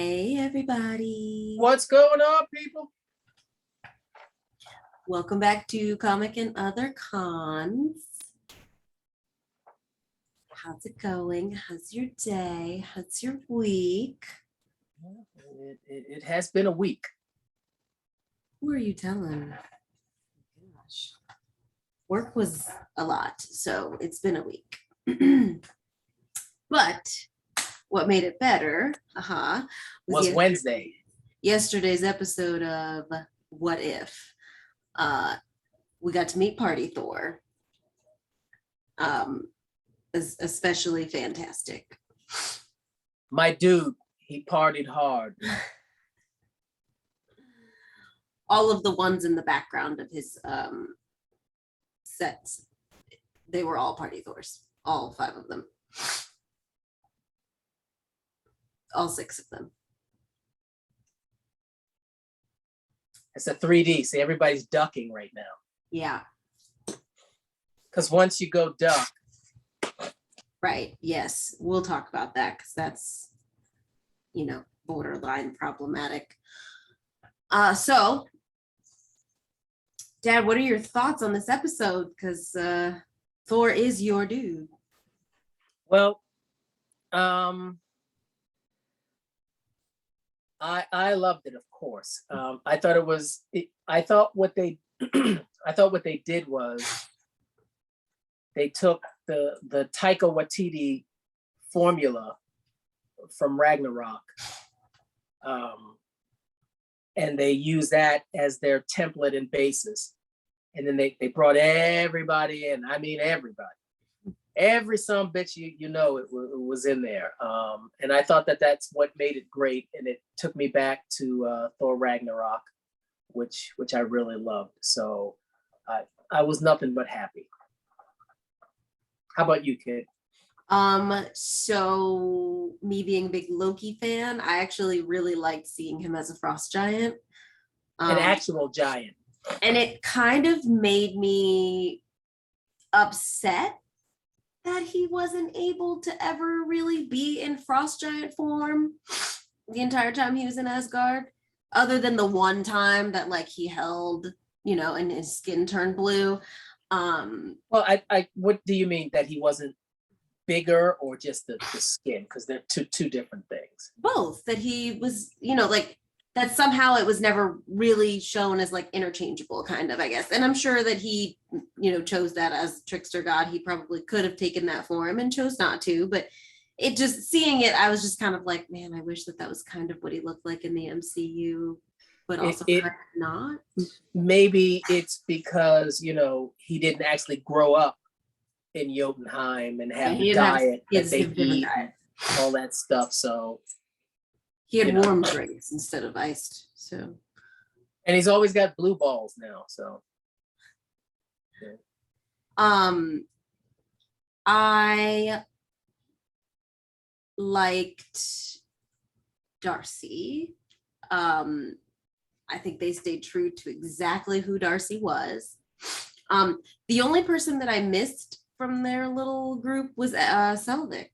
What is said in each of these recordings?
Hey, everybody. What's going on, people? Welcome back to Comic and Other Cons. How's it going? How's your day? How's your week? It has been a week. Who are you telling? Gosh. Work was a lot, so it's been a week. But what made it better, Was Wednesday. Yesterday's episode of What If. We got to meet Party Thor. Especially fantastic. My dude, he partied hard. All of the ones in the background of his sets, they were all Party Thors. All 5 of them. All 6 of them. It's a 3D. See, everybody's ducking right now. Yeah. Because once you go duck. Right. Yes. We'll talk about that because that's, borderline problematic. So, Dad, what are your thoughts on this episode? Because Thor is your dude. Well, I loved it, of course. I thought what they did was they took the Taika Waititi formula from Ragnarok, and they used that as their template and basis. And then they brought everybody in. I mean, everybody. Every some bitch it was in there. And I thought that's what made it great. And it took me back to Thor Ragnarok, which I really loved. So I was nothing but happy. How about you, kid? So me being a big Loki fan, I actually really liked seeing him as a frost giant. An actual giant. And it kind of made me upset that he wasn't able to ever really be in frost giant form the entire time he was in Asgard, other than the one time that he held, and his skin turned blue. Well, I what do you mean that he wasn't bigger or just the skin? Because they're two different things. Both. That he was, that somehow it was never really shown as interchangeable, kind of, I guess. And I'm sure that he, chose that as trickster god. He probably could have taken that form and chose not to, but it just, seeing it, I was just kind of like, man, I wish that was kind of what he looked like in the MCU, but also kind of not. Maybe it's because, he didn't actually grow up in Jotunheim and have the diet that they eat, all that stuff. So he had warm drinks instead of iced. So, and he's always got blue balls now. So, yeah. I liked Darcy. I think they stayed true to exactly who Darcy was. The only person that I missed from their little group was Selvig.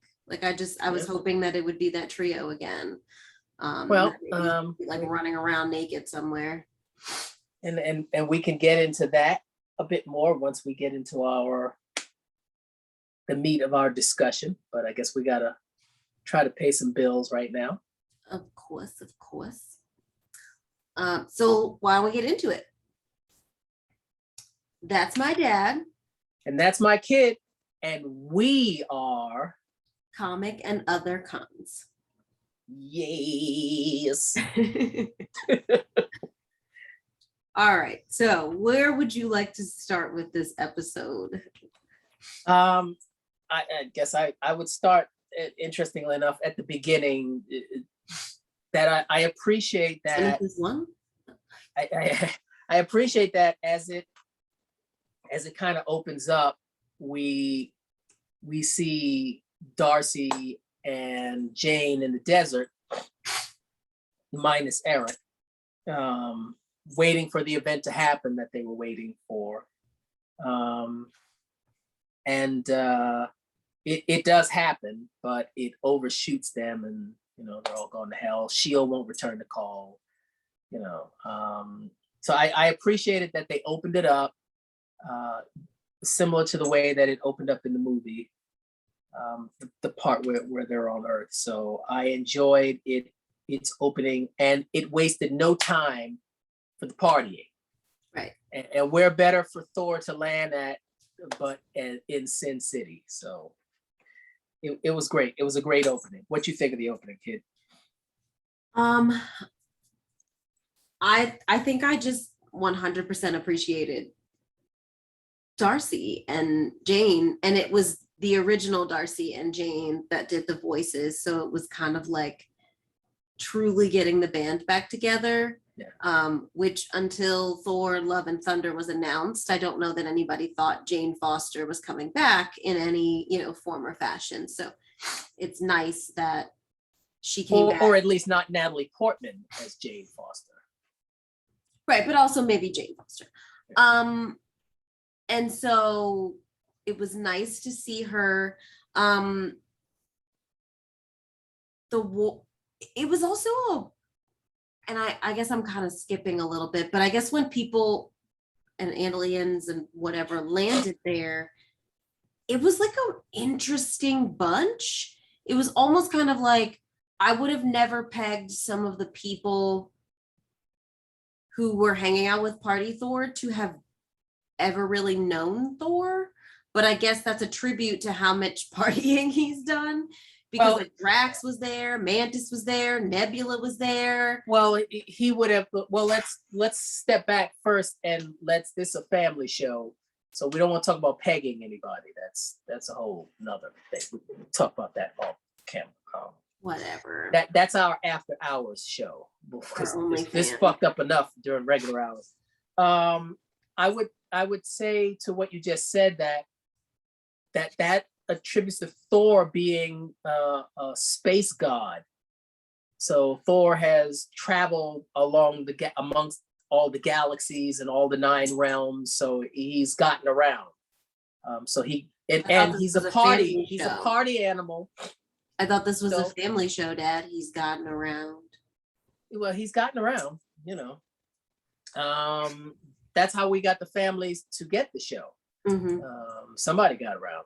I was hoping that it would be that trio again. Running around naked somewhere. And we can get into that a bit more once we get into the meat of our discussion. But I guess we gotta try to pay some bills right now. Of course. So why don't we get into it? That's my dad. And that's my kid. And we are Comic and Other Cons. Yes. All right. So where would you like to start with this episode? I guess I would start, interestingly enough, at the beginning. That I appreciate that. One? I appreciate that as it kind of opens up, we see Darcy and Jane in the desert, minus Eric, waiting for the event to happen that they were waiting for. And it does happen, but it overshoots them, and they're all going to hell. Shield won't return the call. So I appreciated that they opened it up, similar to the way that it opened up in the movie, the part where they're on Earth. So I enjoyed its opening, and it wasted no time for the partying. Right. And where better for Thor to land at but in Sin City. So it was great. It was a great opening. What you think of the opening, kid? I think I just 100% appreciated Darcy and Jane, and it was the original Darcy and Jane that did the voices, so it was kind of like truly getting the band back together. Yeah. Which until Thor Love and Thunder was announced, I don't know that anybody thought Jane Foster was coming back in any form or fashion. So it's nice that she came back, or at least not Natalie Portman as Jane Foster. Right, but also maybe Jane Foster. And so it was nice to see her. It was also and I guess I'm kind of skipping a little bit, but I guess when people and aliens and whatever landed there, it was like an interesting bunch. It was almost kind of like I would have never pegged some of the people who were hanging out with Party Thor to have ever really known Thor. But I guess that's a tribute to how much partying he's done. Because like Drax was there, Mantis was there, Nebula was there. Well, he would have. Well, let's step back first, and this is a family show, so we don't want to talk about pegging anybody. That's a whole nother thing. We can talk about that off camera. Whatever. That's our after hours show. This fucked up enough during regular hours. I would say to what you just said that attributes to Thor being a space god. So Thor has traveled amongst all the galaxies and all the 9 realms. So he's gotten around. So he's a party animal. I thought this was a family show, Dad. He's gotten around. Well, he's gotten around, That's how we got the families to get the show. Mm-hmm. Somebody got around.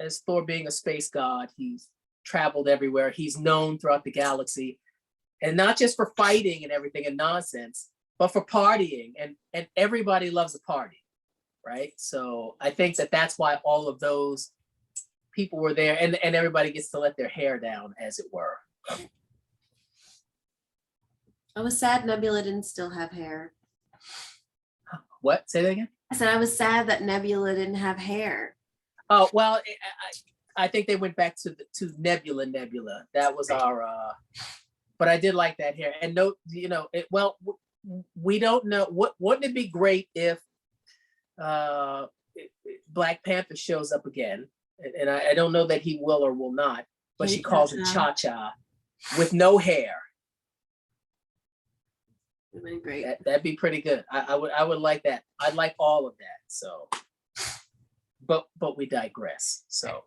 As Thor being a space god, he's traveled everywhere. He's known throughout the galaxy, and not just for fighting and everything and nonsense, but for partying, and everybody loves a party, right? So I think that's why all of those people were there, and everybody gets to let their hair down, as it were. I was sad Nebula didn't still have hair. What? Say that again? I said I was sad that Nebula didn't have hair. Oh, well, I think they went back to Nebula. That was our, but I did like that hair. And we don't know. Wouldn't it be great if Black Panther shows up again? And I don't know that he will or will not, but she calls it Cha-Cha with no hair. Great. That'd be pretty good. I would like that. I'd like all of that. So, but we digress. So,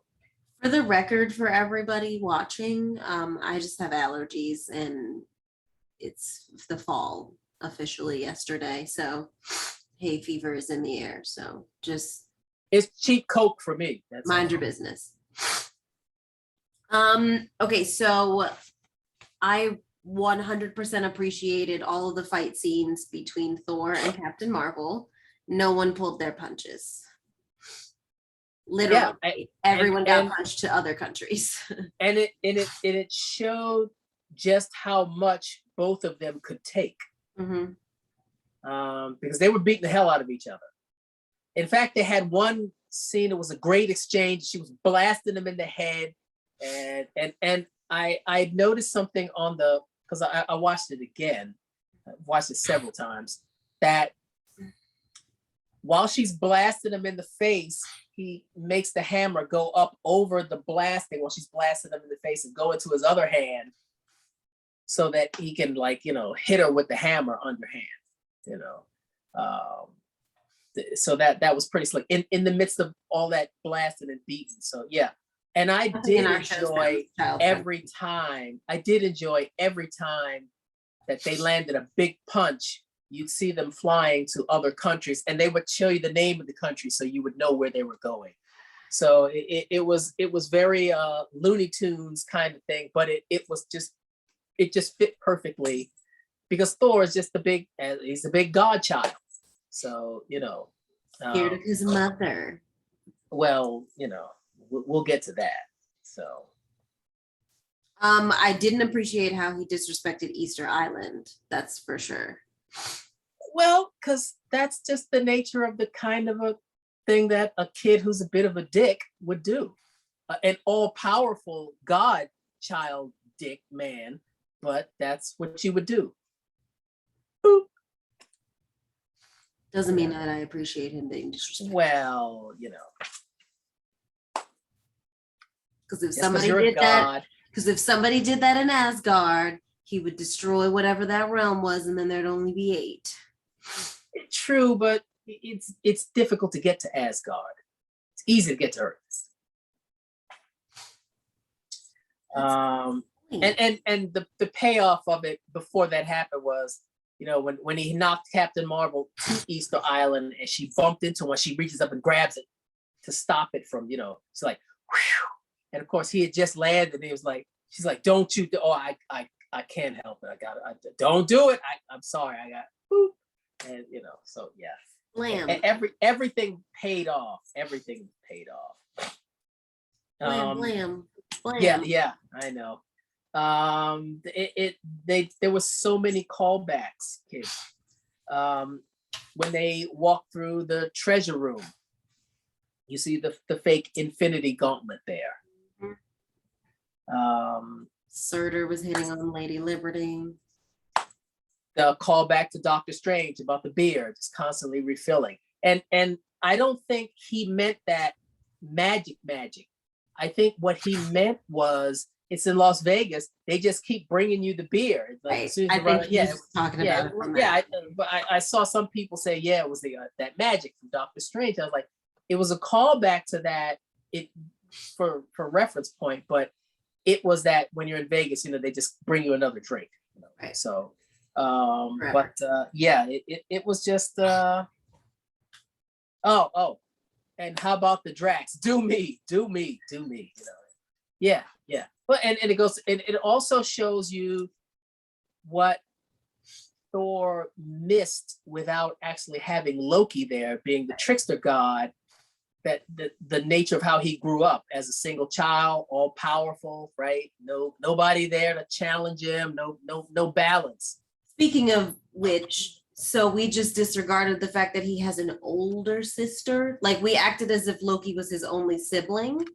for the record, for everybody watching, I just have allergies, and it's the fall officially yesterday. So, hay fever is in the air. So, just it's cheap Coke for me. That's mind your business. Okay, so I 100% appreciated all of the fight scenes between Thor and Captain Marvel. No one pulled their punches. Literally, everyone got punched to other countries. and it showed just how much both of them could take. Mm-hmm. Because they were beating the hell out of each other. In fact, they had one scene. It was a great exchange. She was blasting him in the head, and I noticed something on because I watched it again. I watched it several times. That while she's blasting him in the face, he makes the hammer go up over the blasting while she's blasting him in the face and go into his other hand, so that he can hit her with the hammer underhand. So that was pretty slick in the midst of all that blasting and beating. So yeah, And I Nothing did in our shows enjoy sounds child every time. I did enjoy every time that they landed a big punch. You'd see them flying to other countries, and they would show you the name of the country, so you would know where they were going. So it was very Looney Tunes kind of thing, but it just fit perfectly because Thor is just he's the big godchild. So scared of his mother. well, we'll get to that. So I didn't appreciate how he disrespected Easter Island. That's for sure. well, because that's just the nature of the kind of a thing that a kid who's a bit of a dick would do. An all-powerful god child dick man, but that's what you would do. Boop. Doesn't mean that I appreciate him being disrespectful. Well, Because if just 'cause somebody you're a did that, god, because if somebody did that in Asgard, he would destroy whatever that realm was, and then there'd only be 8. true, but it's difficult to get to Asgard. It's easy to get to Earth. And the payoff of it before that happened was, when he knocked Captain Marvel to Easter Island and she bumped into one, she reaches up and grabs it to stop it from, it's like, whew. And of course he had just landed and he was like, she's like, don't you, I can't help it. Don't do it. I'm sorry. I got, boop. And, so yeah. Blam. Everything paid off. Everything paid off. Blam, blam, blam. Yeah, I know. There was so many callbacks, kids. When they walk through the treasure room, you see the fake Infinity Gauntlet there. Surtur was hitting on Lady Liberty. The callback to Doctor Strange about the beer, just constantly refilling. And I don't think he meant that magic. I think what he meant was, it's in Las Vegas. They just keep bringing you the beer. Like, Right. I think he was talking about it from that. But I saw some people say, it was that magic from Doctor Strange. I was like, it was a callback to that. It for reference point, but it was that when you're in Vegas, they just bring you another drink. Right. So, it was just. And how about the Drax? Do me. Yeah. But and it goes, and it also shows you what Thor missed without actually having Loki there, being the trickster god, that the nature of how he grew up as a single child, all powerful, right? Nobody there to challenge him, no balance. Speaking of which, so we just disregarded the fact that he has an older sister. Like, we acted as if Loki was his only sibling,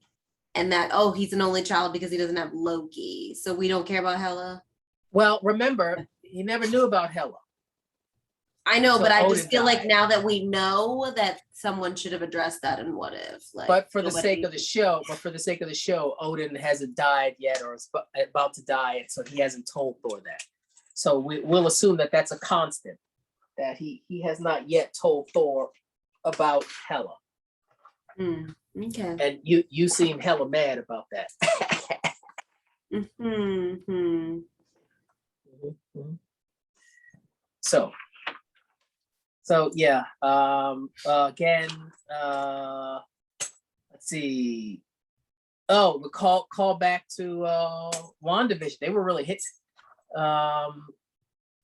and that, he's an only child because he doesn't have Loki. So we don't care about Hela. Well, remember, he never knew about Hela. I know, So but I Odin just feel died. like now that we know, that someone should have addressed that in What If. But for the sake of the show, Odin hasn't died yet, or is about to die, and so he hasn't told Thor that. So we'll assume that that's a constant, that he has not yet told Thor about Hela. Okay. And you seem hella mad about that. Mm-hmm. So yeah. Again, let's see. Oh, the call back to WandaVision. They were really hit.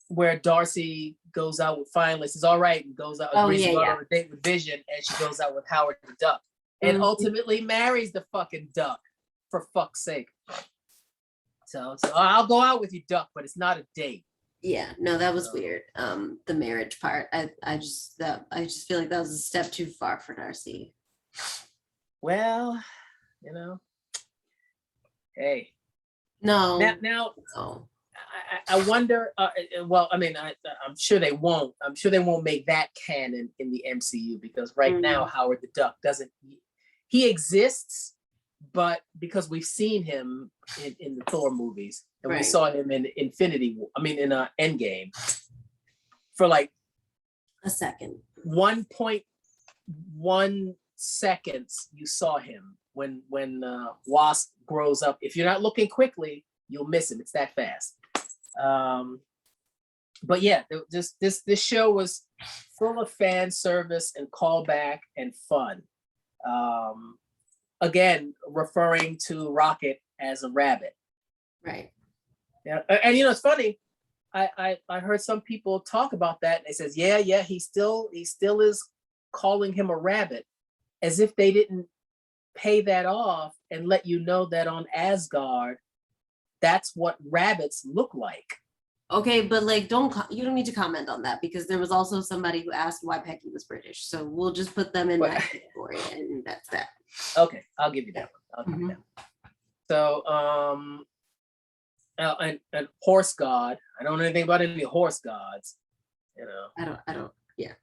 Where Darcy goes out with, finally says, all right, and goes out, agrees to go on a date with Vision, and she goes out with Howard the Duck, and ultimately marries the fucking duck, for fuck's sake. So I'll go out with you, Duck, but it's not a date. Yeah, no, that was weird. The marriage part, I just feel like that was a step too far for Darcy. Well, hey. No. Now. No. I wonder. Well, I mean, I'm sure they won't. I'm sure they won't make that canon in the MCU, because right now Howard the Duck doesn't. He exists, but because we've seen him in the Thor movies, and we saw him in Endgame, for like a second, 1.1 seconds, you saw him Wasp grows up. If you're not looking quickly, you'll miss him. It's that fast. But yeah, this show was full of fan service and callback and fun. Again, referring to Rocket as a rabbit. Right. Yeah, and it's funny. I heard some people talk about that, and they says, yeah, he still is calling him a rabbit, as if they didn't pay that off and let you know that on Asgard, that's what rabbits look like. Okay, but like, you don't need to comment on that, because there was also somebody who asked why Pecky was British. So we'll just put them in that category, and that's that. Okay, I'll give you that one. So, and horse god. I don't know anything about any horse gods. I don't. Yeah.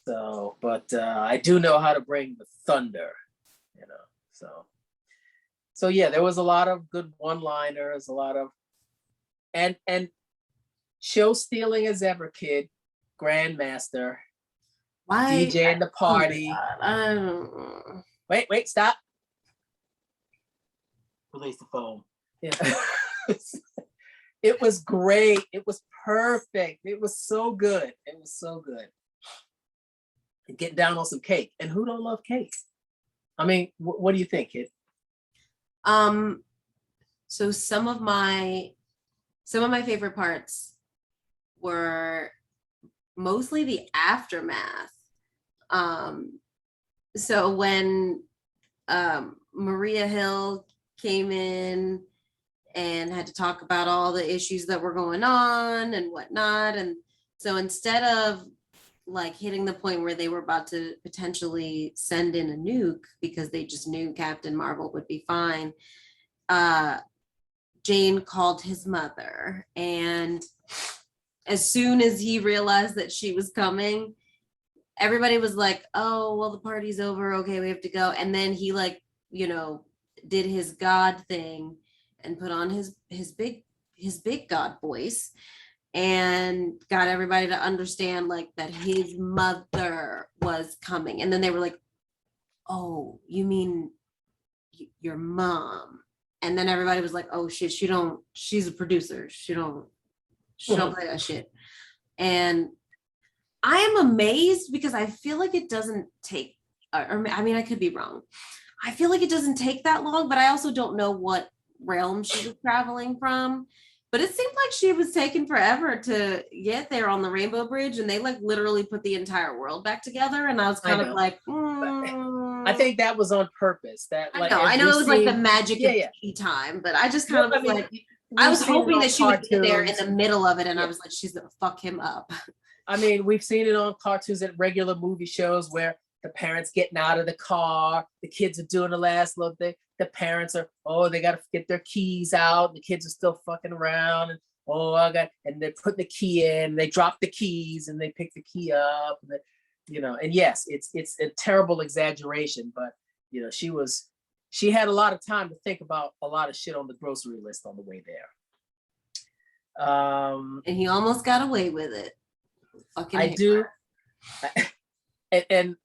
So, but I do know how to bring the thunder. So yeah, there was a lot of good one-liners, a lot of, and show stealing as ever, kid, grandmaster, Why DJ in the party. Wait, stop. Release the phone. Yeah. It was great. It was perfect. It was so good. And getting down on some cake. And who don't love cake? I mean, what do you think, kid? So some of my favorite parts were mostly the aftermath. So when Maria Hill came in and had to talk about all the issues that were going on and whatnot, and so instead of like hitting the point where they were about to potentially send in a nuke because they just knew Captain Marvel would be fine, Jane called his mother, and as soon as he realized that she was coming, everybody was like, oh, well, the party's over, okay, we have to go. And then he did his God thing and put on his big God voice and got everybody to understand like that his mother was coming. And then they were like, oh, you mean your mom? And then everybody was like, oh shit, she's a producer. She don't play that shit. And I am amazed because I feel like it doesn't take, or I mean, I could be wrong. I feel like it doesn't take that long, but I also don't know what realm she was traveling from. But it seemed like she was taking forever to get there on the Rainbow Bridge, and they like literally put the entire world back together. And I was kind of like, I think that was on purpose. That like, I know it was like the magic of tea time, but I just kind of was like, I was hoping that she would be there in the middle of it, and I was like, she's gonna fuck him up. I mean, we've seen it on cartoons and regular movie shows where the parents getting out of the car, the kids are doing the last little thing. The parents are, they got to get their keys out. The kids are still fucking around, and and they're putting the key in. They drop the keys and they pick the key up, and and yes, it's a terrible exaggeration, but she had a lot of time to think about a lot of shit on the grocery list on the way there. And he almost got away with it. I do. And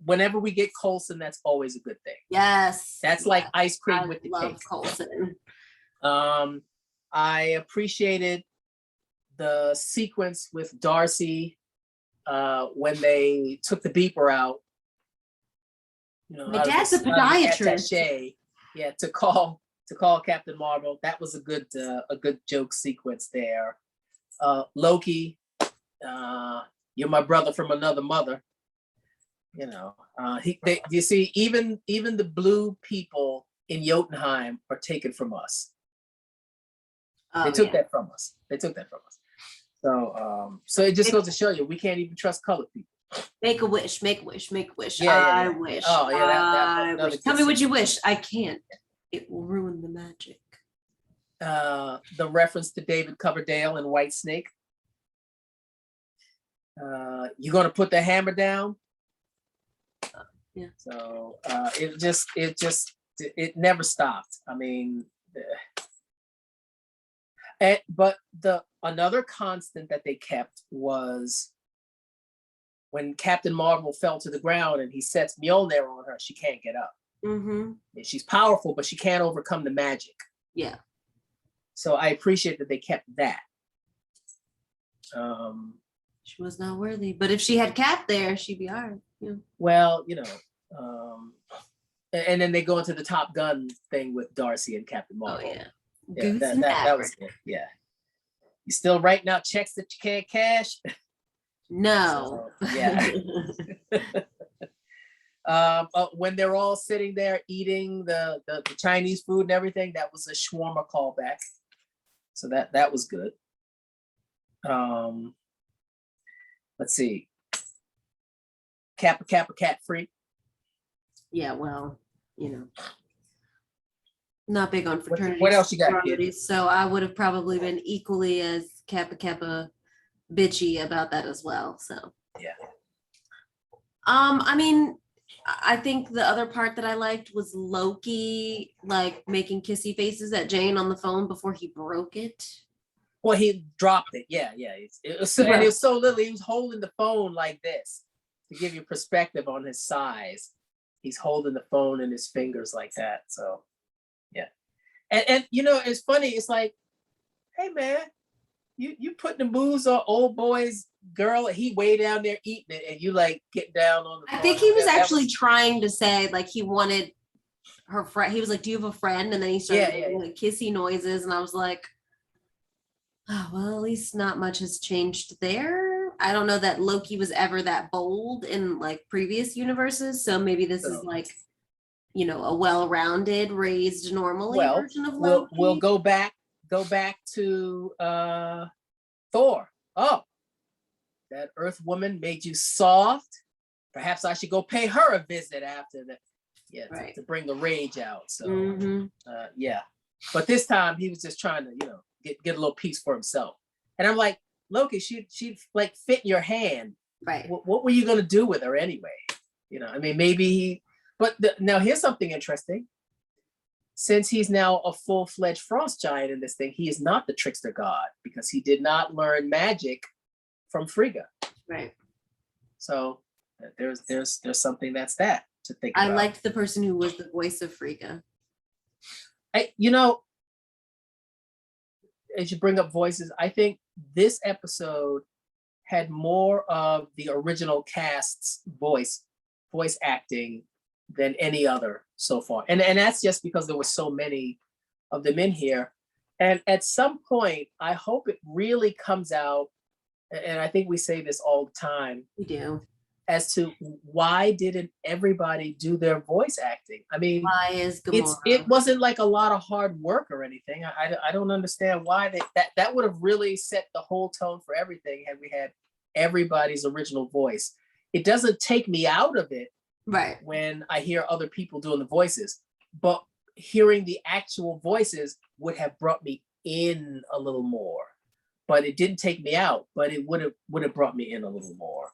whenever we get Coulson, that's always a good thing. Yes. That's like ice cream with the love cake. Coulson. I appreciated the sequence with Darcy when they took the beeper out. My dad's a podiatrist. Yeah, to call Captain Marvel. That was a good joke sequence there. Loki, you're my brother from another mother. You see, even the blue people in Jotunheim are taken from us. They took that from us. So it just goes to show you we can't even trust colored people. Make a wish. Yeah. I wish. Oh yeah, I wish. Tell me what you wish. I can't. It will ruin the magic. The reference to David Coverdale and White Snake. You're gonna put the hammer down. Yeah. So it never stopped. I mean, but another constant that they kept was when Captain Marvel fell to the ground and he sets Mjolnir on her, she can't get up. Mm-hmm. And she's powerful, but she can't overcome the magic. Yeah. So I appreciate that they kept that. She was not worthy, but if she had Cap there, she'd be all right. Yeah. Well, and then they go into the Top Gun thing with Darcy and Captain Marvel. Oh yeah. Yeah, that was good. Yeah. You still writing out checks that you can't cash? No. So, yeah. When they're all sitting there eating the Chinese food and everything, that was a shawarma callback. So that was good. Let's see. Kappa cat free. Yeah, well, not big on fraternities. What else you got, kid? So I would have probably been equally as Kappa bitchy about that as well. So yeah. I mean, I think the other part that I liked was Loki like making kissy faces at Jane on the phone before he broke it. Well, he dropped it. Yeah. It was so little. He was holding the phone like this to give you perspective on his size. He's holding the phone in his fingers like that. So, yeah. And it's funny. It's like, hey man, you putting the moves on old boy's girl. He way down there eating it, and you like get down on the. I think he was actually trying to say like he wanted her friend. He was like, "Do you have a friend?" And then he started making like kissy noises, and I was like, "Oh well, at least not much has changed there." I don't know that Loki was ever that bold in like previous universes, so maybe this is like, a well-rounded, raised normally version of Loki. We'll go back to Thor. Oh, that Earth woman made you soft. Perhaps I should go pay her a visit after that. Yeah, right. to bring the rage out. So yeah. But this time he was just trying to, get a little piece for himself. And I'm like, Loki, she'd like fit in your hand. Right. What were you gonna do with her anyway? I mean, maybe now here's something interesting. Since he's now a full-fledged frost giant in this thing, he is not the trickster god because he did not learn magic from Frigga. Right. So there's something that to think about. I liked the person who was the voice of Frigga. As you bring up voices, I think this episode had more of the original cast's voice acting than any other so far. And that's just because there were so many of them in here. And at some point, I hope it really comes out, and I think we say this all the time. We do. As to why didn't everybody do their voice acting? I mean, why is Gamora? It wasn't like a lot of hard work or anything. I don't understand why that would have really set the whole tone for everything had we had everybody's original voice. It doesn't take me out of it, right, when I hear other people doing the voices, but hearing the actual voices would have brought me in a little more. But it didn't take me out, but it would have brought me in a little more.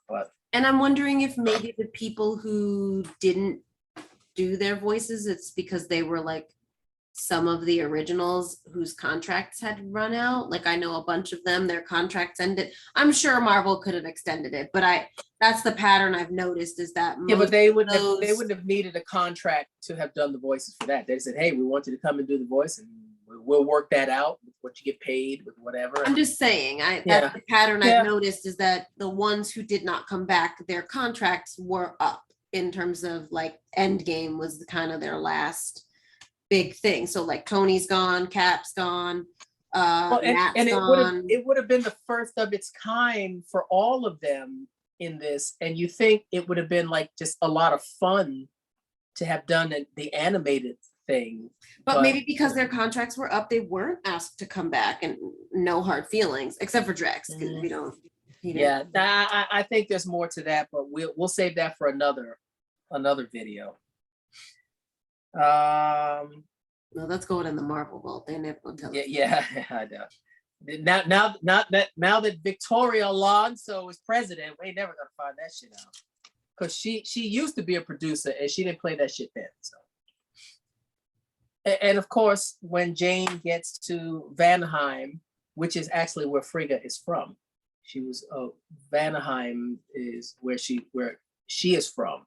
And I'm wondering if maybe the people who didn't do their voices, it's because they were like some of the originals whose contracts had run out. Like I know a bunch of them, their contracts ended. I'm sure Marvel could have extended it, but that's the pattern I've noticed is that but they wouldn't have needed a contract to have done the voices for that. They said, hey, we want you to come and do the voice, and we'll work that out with what you get paid with whatever. I'm just saying, that's the pattern I've noticed is that the ones who did not come back, their contracts were up in terms of like Endgame was kind of their last big thing. So like Tony's gone, Cap's gone, Matt's gone. It would have been the first of its kind for all of them in this, and you think it would have been like just a lot of fun to have done the animated thing. But maybe because their contracts were up, they weren't asked to come back, and no hard feelings, except for Drax, because we don't. Yeah, I think there's more to that, but we'll save that for another video. No, that's going in the Marvel vault. They never gonna tell us. Yeah, I know. Now that Victoria Alonso is president, we ain't never gonna find that shit out. Because she used to be a producer and she didn't play that shit then. So, and of course, when Jane gets to Vanheim, which is actually where Frigga is from, She was Vanaheim is where she is from.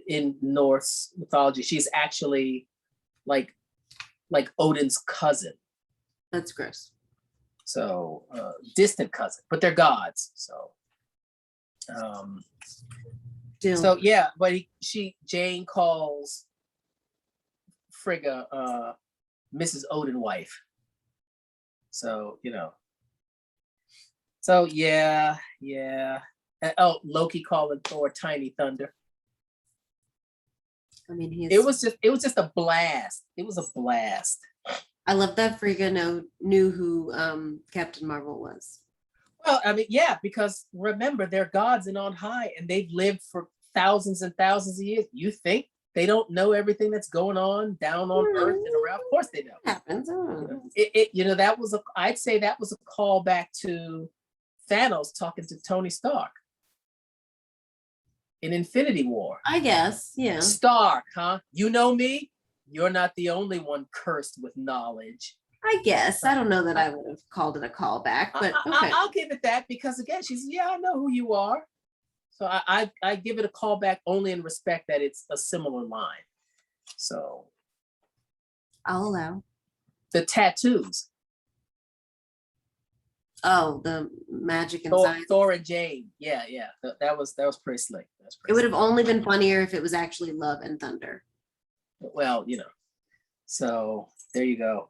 In Norse mythology, she's actually like Odin's cousin. That's gross. So distant cousin, but they're gods. So so yeah, but Jane calls Frigga Mrs. Odin wife. So so yeah. Oh, Loki calling Thor Tiny Thunder. I mean, it was just a blast. It was a blast. I love that Frigga knew who Captain Marvel was. Well, I mean, yeah, because remember, they're gods and on high, and they've lived for thousands and thousands of years. You think they don't know everything that's going on down on Earth and around? Of course they know. It happens. That was I'd say that was a callback to Thanos talking to Tony Stark in Infinity War. I guess, yeah. Stark, huh? You know me? You're not the only one cursed with knowledge. I guess. I don't know that I would have called it a callback, but okay. I'll give it that because again, she's I know who you are. So I give it a callback only in respect that it's a similar line. So I'll allow. The tattoos. Oh, the magic and science. Thor and Jane. Yeah. That was pretty slick. It would have only been funnier if it was actually love and thunder. Well, so there you go.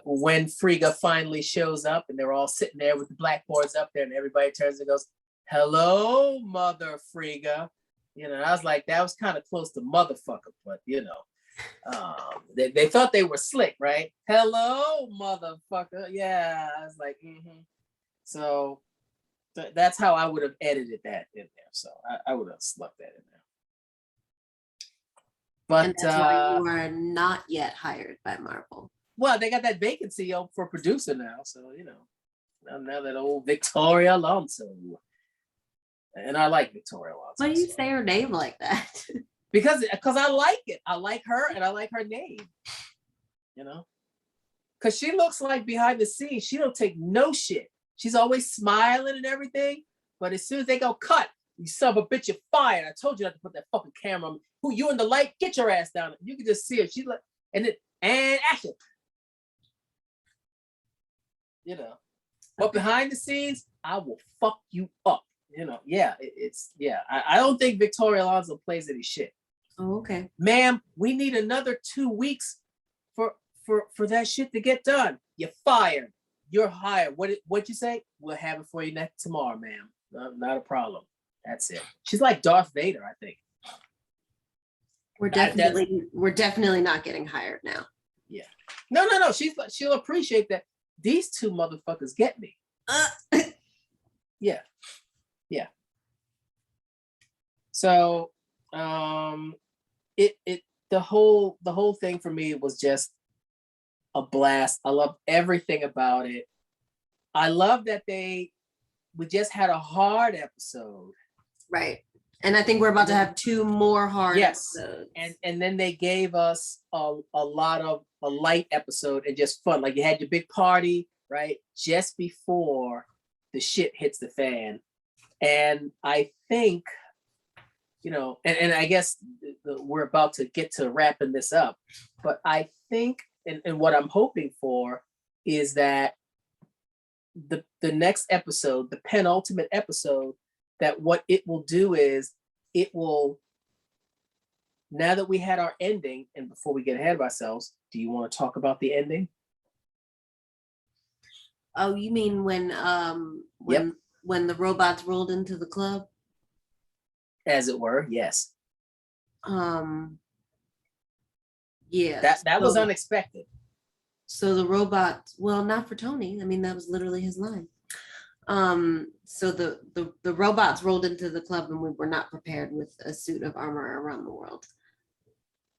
When Frigga finally shows up and they're all sitting there with the blackboards up there and everybody turns and goes, "Hello, Mother Frigga." I was like, that was kind of close to motherfucker, but they thought they were slick, right? Hello, motherfucker. Yeah, I was like, So that's how I would have edited that in there. So I would have slugged that in there. But and that's why you are not yet hired by Marvel. Well, they got that vacancy for producer now, so now that old Victoria Alonso, and I like Victoria Alonso. Why do you say her name like that? Because I like it. I like her, and I like her name. Because she looks like behind the scenes, she don't take no shit. She's always smiling and everything, but as soon as they go cut, you son of a bitch, you're fired. I told you not to put that fucking camera on me. Who you in the light? Get your ass down. You can just see her. She's like, and action. But behind the scenes, I will fuck you up. I don't think Victoria Alonso plays any shit. Oh, okay. Ma'am, we need another 2 weeks for that shit to get done. You're fired. You're hired. What'd you say? We'll have it for you tomorrow, ma'am. No, not a problem. That's it. She's like Darth Vader, I think. We're definitely not getting hired now. Yeah. No. She'll appreciate that. These two motherfuckers get me. Yeah. So, the whole thing for me was just a blast. I love everything about it. I love that we just had a hard episode. Right. And I think we're about to have 2 more hard episodes. And then they gave us a lot of a light episode and just fun. Like you had your big party, right? Just before the shit hits the fan. And I think, and I guess we're about to get to wrapping this up, but I think, and what I'm hoping for is that the next episode, the penultimate episode, that what it will do is it will, now that we had our ending, and before we get ahead of ourselves, do you want to talk about the ending? Oh, you mean when the robots rolled into the club? As it were, yes. Yeah. That was unexpected. So the robots, well, not for Tony. I mean, that was literally his line. So the robots rolled into the club and we were not prepared with a suit of armor around the world.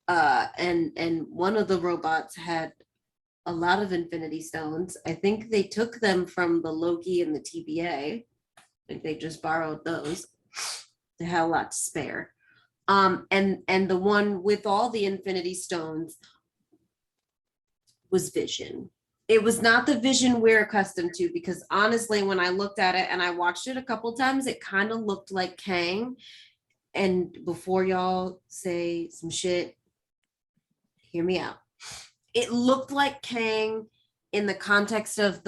And one of the robots had a lot of Infinity Stones. I think they took them from the Loki and the TVA. I think they just borrowed those. They had a lot to spare. And the one with all the Infinity Stones was Vision. It was not the Vision we're accustomed to, because honestly, when I looked at it and I watched it a couple times, it kind of looked like Kang. And before y'all say some shit, hear me out. It looked like Kang in the context of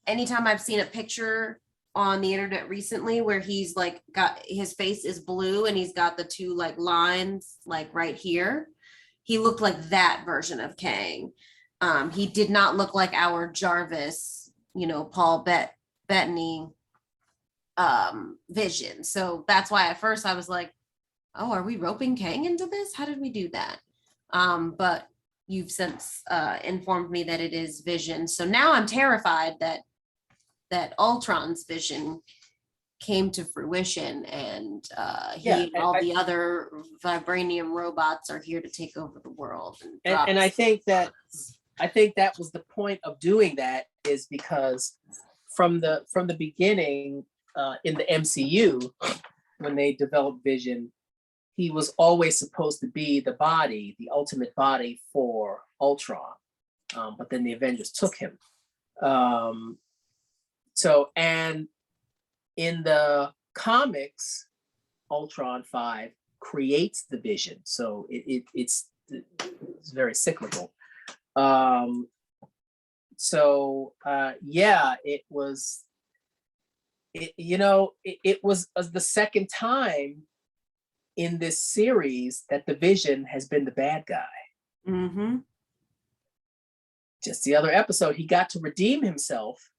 anytime I've seen a picture on the internet recently where he's like got his face is blue and he's got the two like lines like right here. He looked like that version of Kang. He did not look like our Jarvis, Paul Bettany Vision. So that's why at first I was like, oh, are we roping Kang into this? How did we do that? But you've since informed me that it is Vision. So now I'm terrified that Ultron's vision came to fruition, and and all the other vibranium robots are here to take over the world. And I think that was the point of doing that, is because from the beginning in the MCU, when they developed Vision, he was always supposed to be the ultimate body for Ultron. But then the Avengers took him. And in the comics, Ultron 5 creates the Vision. So it's very cyclical. It was the second time in this series that the Vision has been the bad guy. Mm-hmm. Just the other episode, he got to redeem himself.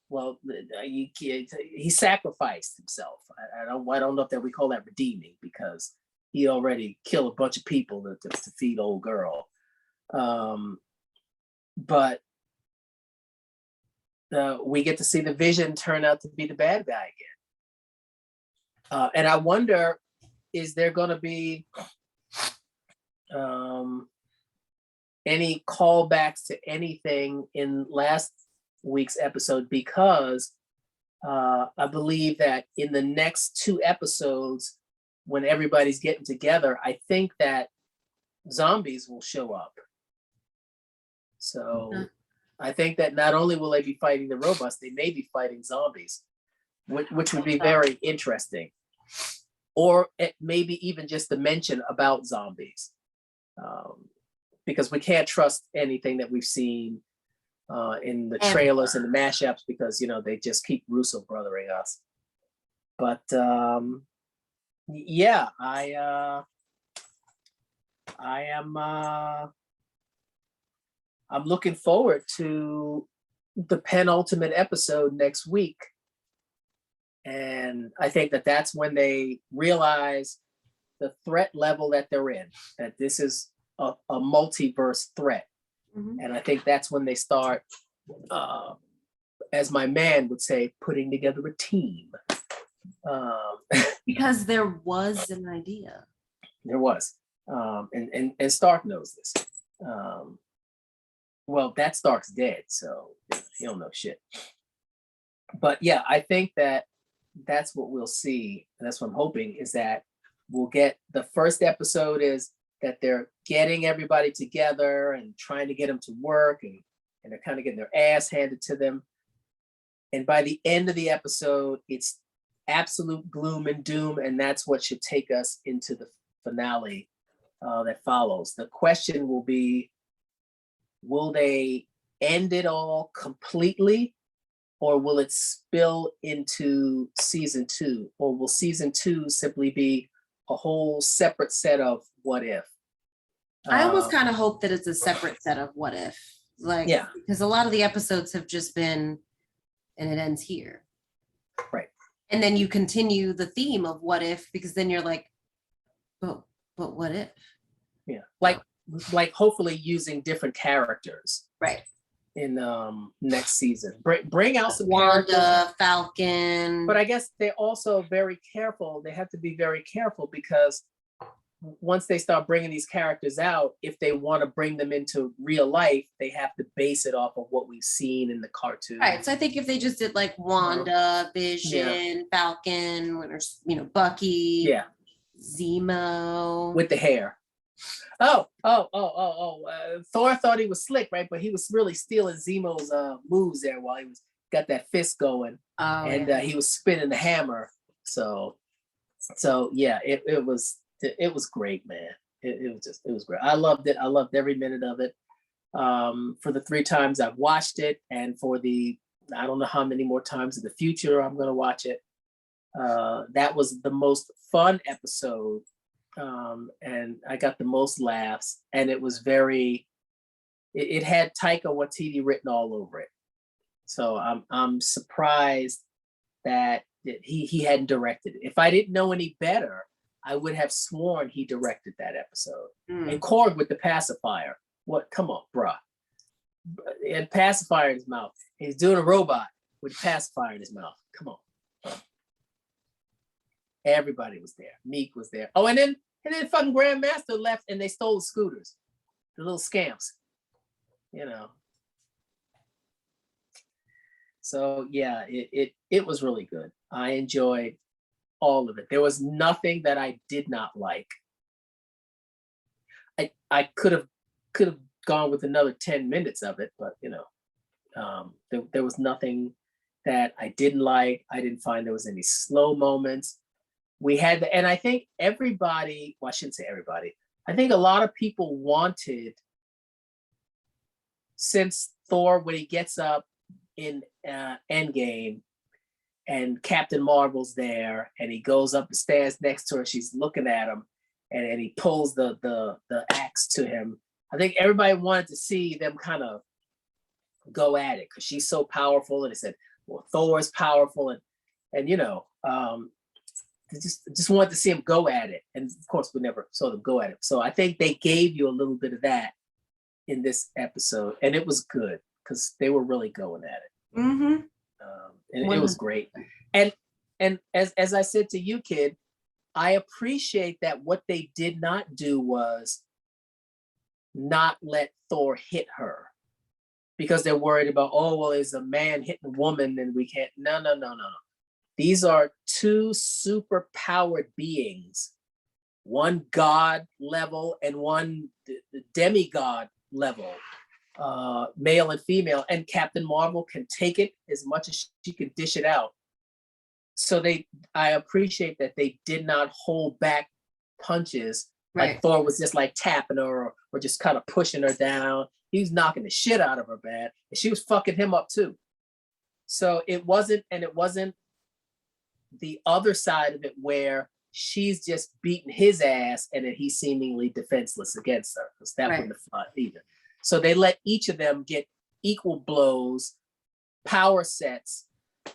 Well, he sacrificed himself. I don't know if that we call that redeeming, because he already killed a bunch of people to feed old girl. But we get to see the Vision turn out to be the bad guy again. And I wonder, is there going to be any callbacks to anything in last week's episode? Because I believe that in the next 2 episodes, when everybody's getting together, I think that zombies will show up. So I think that not only will they be fighting the robots, they may be fighting zombies, which would be very interesting. Or maybe even just a mention about zombies, because we can't trust anything that we've seen in the trailers and the mashups, because they just keep Russo brothering us. But I'm looking forward to the penultimate episode next week. And I think that that's when they realize the threat level that they're in, that this is a multiverse threat. Mm-hmm. And I think that's when they start, as my man would say, putting together a team. Because there was an idea. There was. And Stark knows this. Well, that Stark's dead, so he don't know shit. But yeah, I think that that's what we'll see. And that's what I'm hoping, is that we'll get the first episode is that they're getting everybody together and trying to get them to work, and they're kind of getting their ass handed to them. And by the end of the episode, it's absolute gloom and doom. And that's what should take us into the finale that follows. The question will be, will they end it all completely, or will it spill into season 2? Or will season 2 simply be a whole separate set of what if? I almost kind of hope that it's a separate set of what if. Because a lot of the episodes have just been, and it ends here. Right. And then you continue the theme of what if, because then you're like, but what if? Yeah. Like hopefully using different characters. Right. In next season, bring out some Wanda, characters. Falcon. But I guess they're also very careful. They have to be very careful, because once they start bringing these characters out, if they want to bring them into real life, they have to base it off of what we've seen in the cartoon. Right. So I think if they just did like Wanda, Vision, Falcon, Bucky, Zemo with the hair. Thor thought he was slick, right? But he was really stealing Zemo's moves there while he was got that fist going, and he was spinning the hammer. So yeah, it was great, man. It was great. I loved it. I loved every minute of it. For the 3 times I've watched it, and for the I don't know how many more times in the future I'm going to watch it. That was the most fun episode, and I got the most laughs, and it was it had Taika Waititi written all over it. So I'm surprised that he hadn't directed it. If I didn't know any better, I would have sworn he directed that episode. And Korg with the pacifier. What? Come on, bruh. And pacifier in his mouth. He's doing a robot with pacifier in his mouth. Come on. Everybody was there. Meek was there. Oh, and then fucking Grandmaster left, and they stole the scooters, the little scamps. You know. So yeah, it was really good. I enjoyed all of it. There was nothing that I did not like. I could have gone with another 10 minutes of it, but you know, there was nothing that I didn't like. I didn't find there was any slow moments. We had, and I think everybody, well, I shouldn't say everybody, I think a lot of people wanted, since Thor, when he gets up in Endgame and Captain Marvel's there and he goes up the stairs next to her, she's looking at him, and he pulls the axe to him. I think everybody wanted to see them kind of go at it because she's so powerful, and they said, well, Thor's powerful, and you know, just wanted to see him go at it, and of course we never saw them go at it. So I think they gave you a little bit of that in this episode, and it was good because they were really going at it. Mm-hmm. And it was great. And as I said to you, kid, I appreciate that what they did not do was not let Thor hit her because they're worried about, oh, well, is a man hitting a woman and we can't. No. These are 2 super powered beings, one god level and one demigod level, male and female, and Captain Marvel can take it as much as she can dish it out. So I appreciate that they did not hold back punches. Right. Like Thor was just like tapping her or just kind of pushing her down. He was knocking the shit out of her, bad, and she was fucking him up too. So it wasn't the other side of it where she's just beating his ass and then he's seemingly defenseless against her, because that wouldn't have fought either. So they let each of them get equal blows, power sets.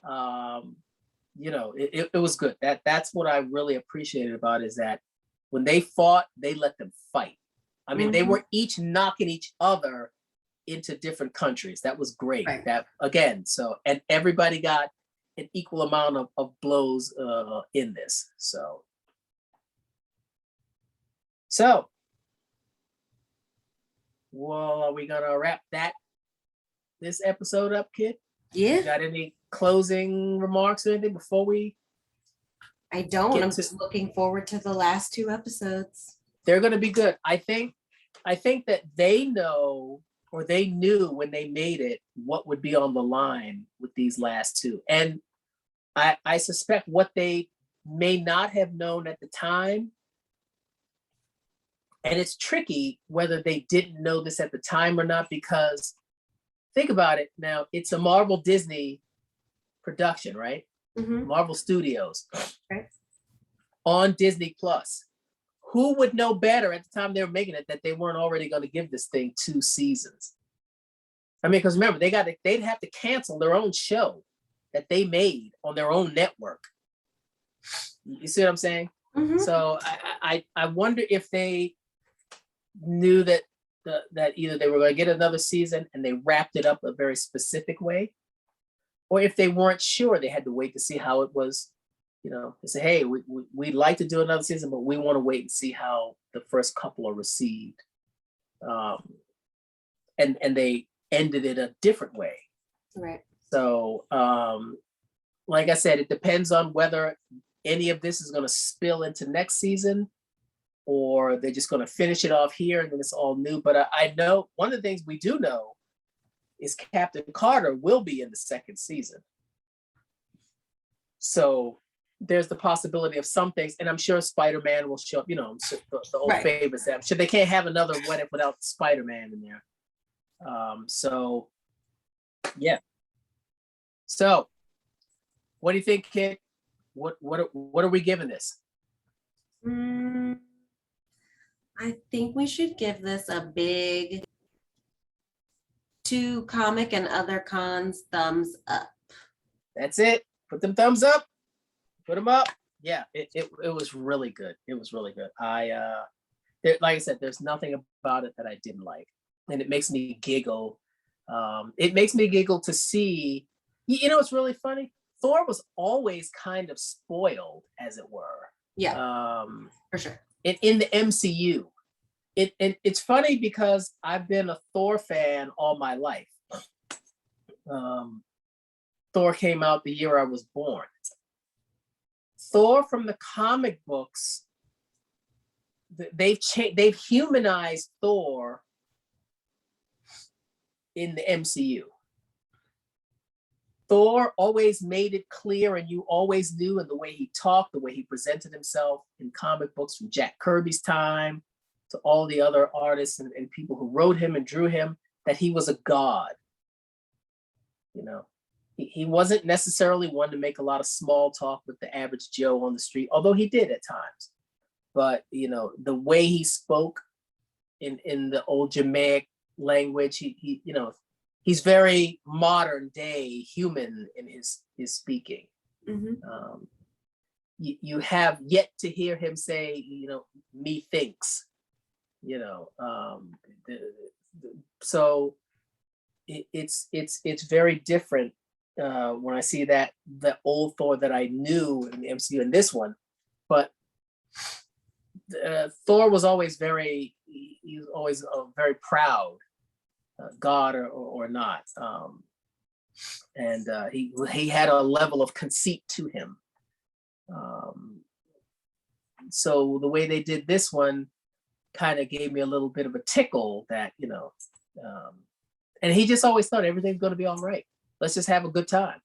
You know, it was good. That's what I really appreciated about it, is that when they fought, they let them fight. I mean, they were each knocking each other into different countries. That was great. Right. That again, so, and everybody got an equal amount of blows in this. So well, are we gonna wrap this episode up, kid? Yeah. You got any closing remarks or anything before we? I don't. I'm just looking forward to the last 2 episodes. They're going to be good. I think that they know, or they knew when they made it, what would be on the line with these last 2. And I suspect what they may not have known at the time. And it's tricky whether they didn't know this at the time or not, because think about it now, it's a Marvel Disney production, right? Mm-hmm. Marvel Studios, right? On Disney Plus. Who would know better at the time they were making it that they weren't already going to give this thing 2 seasons? I mean, because remember, they'd have to cancel their own show that they made on their own network. You see what I'm saying? Mm-hmm. So I wonder if they knew that either they were going to get another season and they wrapped it up a very specific way, or if they weren't sure, they had to wait to see how it was. You know, they say, hey, we'd like to do another season, but we want to wait and see how the first couple are received. And they ended it a different way. Right. So, like I said, it depends on whether any of this is going to spill into next season, or they're just going to finish it off here and then it's all new. But I know one of the things we do know is Captain Carter will be in the second season. So there's the possibility of some things, and I'm sure Spider-Man will show up, the old favorites. I'm sure they can't have another What If without Spider-Man in there. So yeah. So what do you think, kid? What are we giving this? I think we should give this a big 2 comic and other cons thumbs up. That's it. Put them thumbs up. Put them up. Yeah, it was really good. It was really good. Like I said, there's nothing about it that I didn't like, and it makes me giggle. It makes me giggle to see. It's really funny. Thor was always kind of spoiled, as it were. Yeah, for sure. In the MCU, it's funny because I've been a Thor fan all my life. Thor came out the year I was born. Thor from the comic books, they've humanized Thor in the MCU. Thor always made it clear, and you always knew in the way he talked, the way he presented himself in comic books from Jack Kirby's time to all the other artists and people who wrote him and drew him, that he was a god. He wasn't necessarily one to make a lot of small talk with the average Joe on the street, although he did at times. But, the way he spoke in the old Jamaic language, he's very modern day human in his speaking. Mm-hmm. You have yet to hear him say, methinks, so it's very different when I see that the old Thor that I knew in the MCU and this one. But Thor was always very proud, God or not, and he had a level of conceit to him. So the way they did this one kind of gave me a little bit of a tickle that, and he just always thought everything's going to be all right. Let's just have a good time,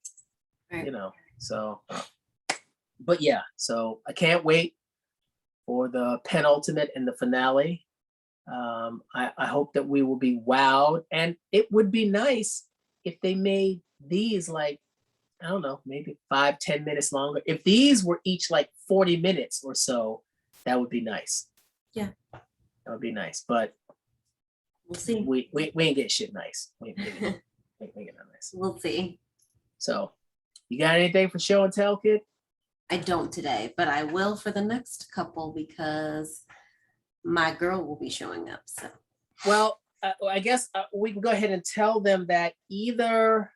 right. So, but yeah, so I can't wait for the penultimate and the finale. I hope that we will be wowed, and it would be nice if they made these like, I don't know, maybe 5-10 minutes longer. If these were each like 40 minutes or so, that would be nice. Yeah, that would be nice. But we'll see. We ain't get shit nice. We ain't get nice. We'll see. So, you got anything for show and tell, kid? I don't today, but I will for the next couple because my girl will be showing up. So, well, I guess we can go ahead and tell them that either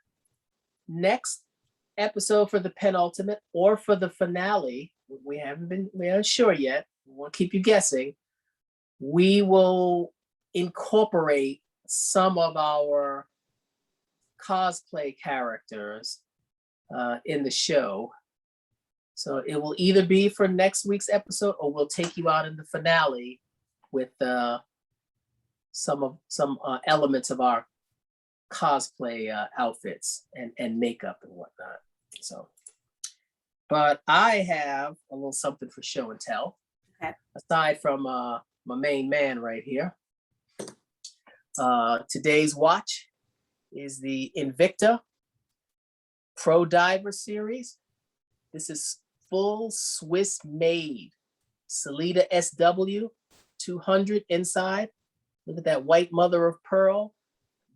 next episode for the penultimate or for the finale, we aren't sure yet. We won't keep you guessing. We will incorporate some of our cosplay characters in the show. So it will either be for next week's episode, or we'll take you out in the finale with some elements of our cosplay outfits and makeup and whatnot. So, but I have a little something for show and tell. Okay. Aside from my main man right here. Today's watch is the Invicta Pro Diver series. This is full Swiss made Sellita SW 200 inside. Look at that white mother of pearl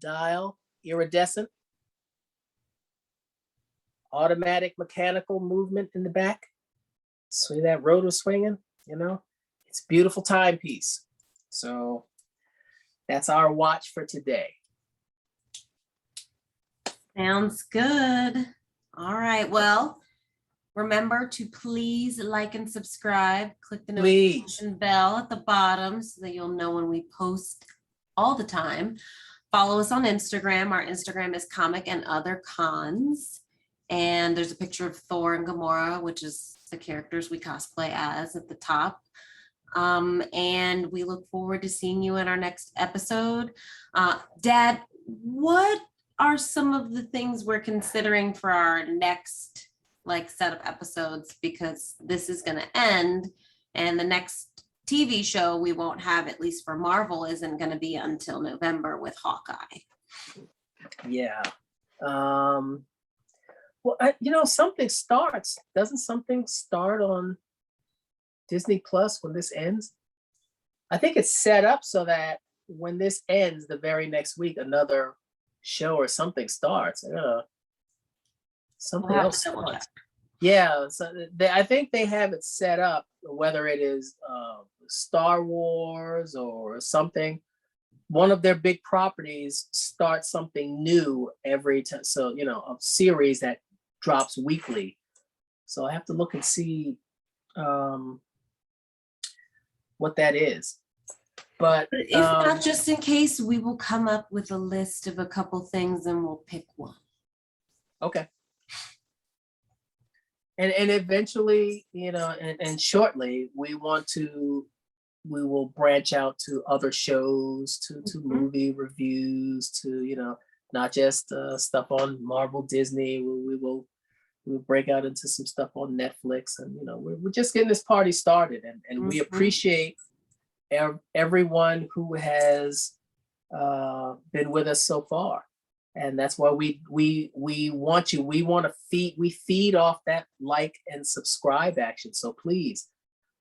dial, iridescent. Automatic mechanical movement in the back. See that rotor swinging, it's a beautiful timepiece. So that's our watch for today. Sounds good. All right. Well, remember to please like and subscribe. Click the notification bell at the bottom so that you'll know when we post all the time. Follow us on Instagram. Our Instagram is Comic and Other Cons. And there's a picture of Thor and Gamora, which is the characters we cosplay as, at the top. And we look forward to seeing you in our next episode. Dad, what are some of the things we're considering for our next like set of episodes? Because this is going to end, and the next TV show we won't have, at least for Marvel, isn't going to be until November with Hawkeye. Yeah. Well, something starts. Doesn't something start on Disney Plus when this ends? I think it's set up so that when this ends, the very next week, another show or something starts. Something else starts. Yeah, so I think they have it set up, whether it is Star Wars or something. One of their big properties starts something new every time. So, a series that drops weekly. So I have to look and see what that is. But if not, just in case, we will come up with a list of a couple things and we'll pick one. Okay. And eventually, and shortly, we will branch out to other shows, to movie reviews, to, not just stuff on Marvel, Disney. We'll break out into some stuff on Netflix, and we're just getting this party started, and we appreciate everyone who has been with us so far. And that's why we want you. We feed off that like and subscribe action. So please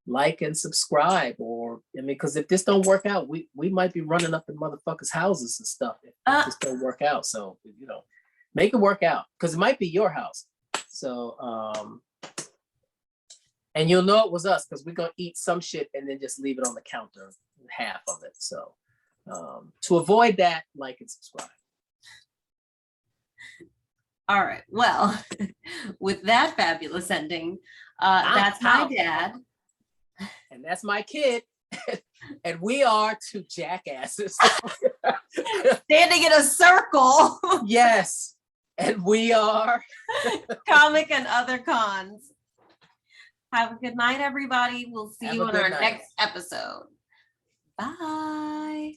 like and subscribe, because if this don't work out, we might be running up in motherfuckers' houses and stuff if this don't work out. So make it work out, because it might be your house. So and you'll know it was us, because we're gonna eat some shit and then just leave it on the counter, half of it. So to avoid that, like and subscribe. All right. Well, with that fabulous ending, that's my dad. And that's my kid. And we are two jackasses. Standing in a circle. Yes. And we are Comic and Other Cons. Have a good night, everybody. We'll see you on our next episode. Bye.